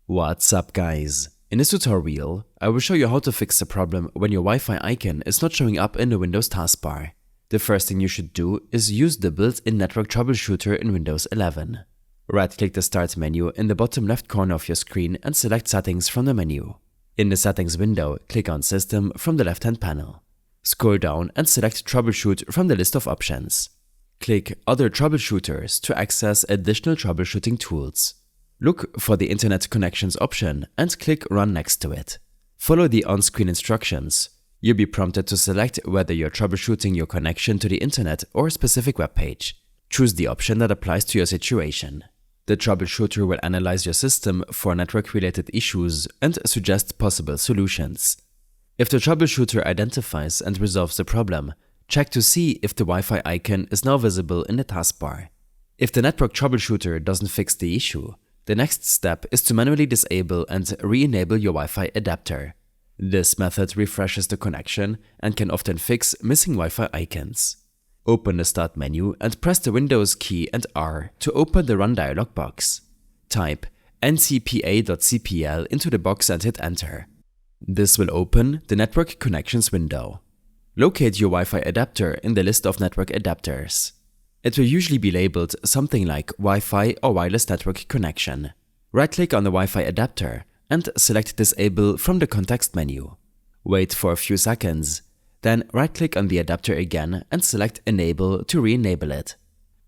What's up guys? In this tutorial, I will show you how to fix the problem when your Wi-Fi icon is not showing up in the Windows taskbar. The first thing you should do is use the built-in network troubleshooter in Windows 11. Right-click the Start menu in the bottom left corner of your screen and select Settings from the menu. In the Settings window, click on System from the left-hand panel. Scroll down and select Troubleshoot from the list of options. Click Other Troubleshooters to access additional troubleshooting tools. Look for the Internet Connections option and click Run next to it. Follow the on-screen instructions. You'll be prompted to select whether you're troubleshooting your connection to the Internet or a specific web page. Choose the option that applies to your situation. The troubleshooter will analyze your system for network-related issues and suggest possible solutions. If the troubleshooter identifies and resolves the problem, check to see if the Wi-Fi icon is now visible in the taskbar. If the network troubleshooter doesn't fix the issue, the next step is to manually disable and re-enable your Wi-Fi adapter. This method refreshes the connection and can often fix missing Wi-Fi icons. Open the Start menu and press the Windows key and R to open the Run dialog box. Type ncpa.cpl into the box and hit Enter. This will open the Network Connections window. Locate your Wi-Fi adapter in the list of network adapters. It will usually be labeled something like Wi-Fi or wireless network connection. Right-click on the Wi-Fi adapter and select Disable from the context menu. Wait for a few seconds, then right-click on the adapter again and select Enable to re-enable it.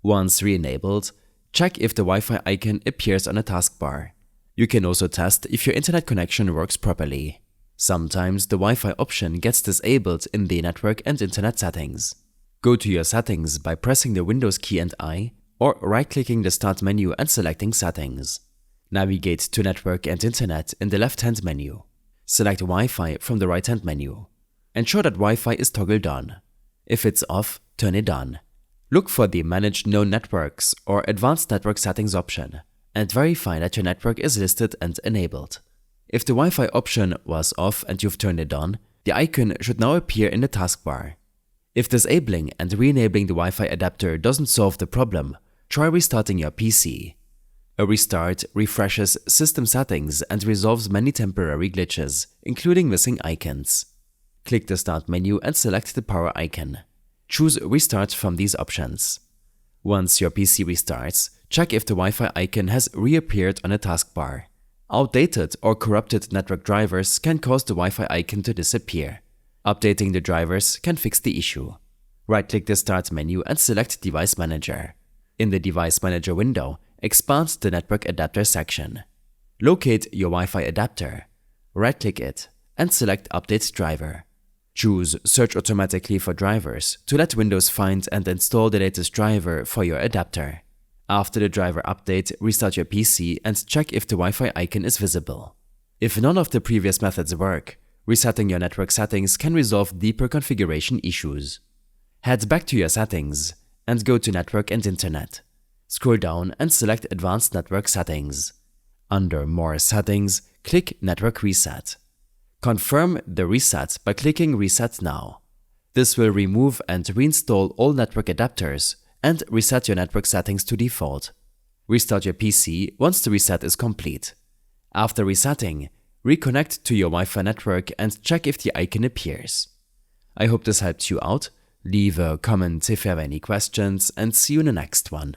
Once re-enabled, check if the Wi-Fi icon appears on the taskbar. You can also test if your internet connection works properly. Sometimes the Wi-Fi option gets disabled in the network and internet settings. Go to your settings by pressing the Windows key and I, or right-clicking the Start menu and selecting Settings. Navigate to Network and Internet in the left-hand menu. Select Wi-Fi from the right-hand menu. Ensure that Wi-Fi is toggled on. If it's off, turn it on. Look for the Manage Known Networks or Advanced Network Settings option and verify that your network is listed and enabled. If the Wi-Fi option was off and you've turned it on, the icon should now appear in the taskbar. If disabling and re-enabling the Wi-Fi adapter doesn't solve the problem, try restarting your PC. A restart refreshes system settings and resolves many temporary glitches, including missing icons. Click the Start menu and select the power icon. Choose Restart from these options. Once your PC restarts, check if the Wi-Fi icon has reappeared on the taskbar. Outdated or corrupted network drivers can cause the Wi-Fi icon to disappear. Updating the drivers can fix the issue. Right-click the Start menu and select Device Manager. In the Device Manager window, expand the Network Adapter section. Locate your Wi-Fi adapter. Right-click it and select Update Driver. Choose Search automatically for drivers to let Windows find and install the latest driver for your adapter. After the driver update, restart your PC and check if the Wi-Fi icon is visible. If none of the previous methods work, resetting your network settings can resolve deeper configuration issues. Head back to your settings and go to Network and Internet. Scroll down and select Advanced Network Settings. Under More Settings, click Network Reset. Confirm the reset by clicking Reset Now. This will remove and reinstall all network adapters and reset your network settings to default. Restart your PC once the reset is complete. After resetting, reconnect to your Wi-Fi network and check if the icon appears. I hope this helped you out. Leave a comment if you have any questions and see you in the next one.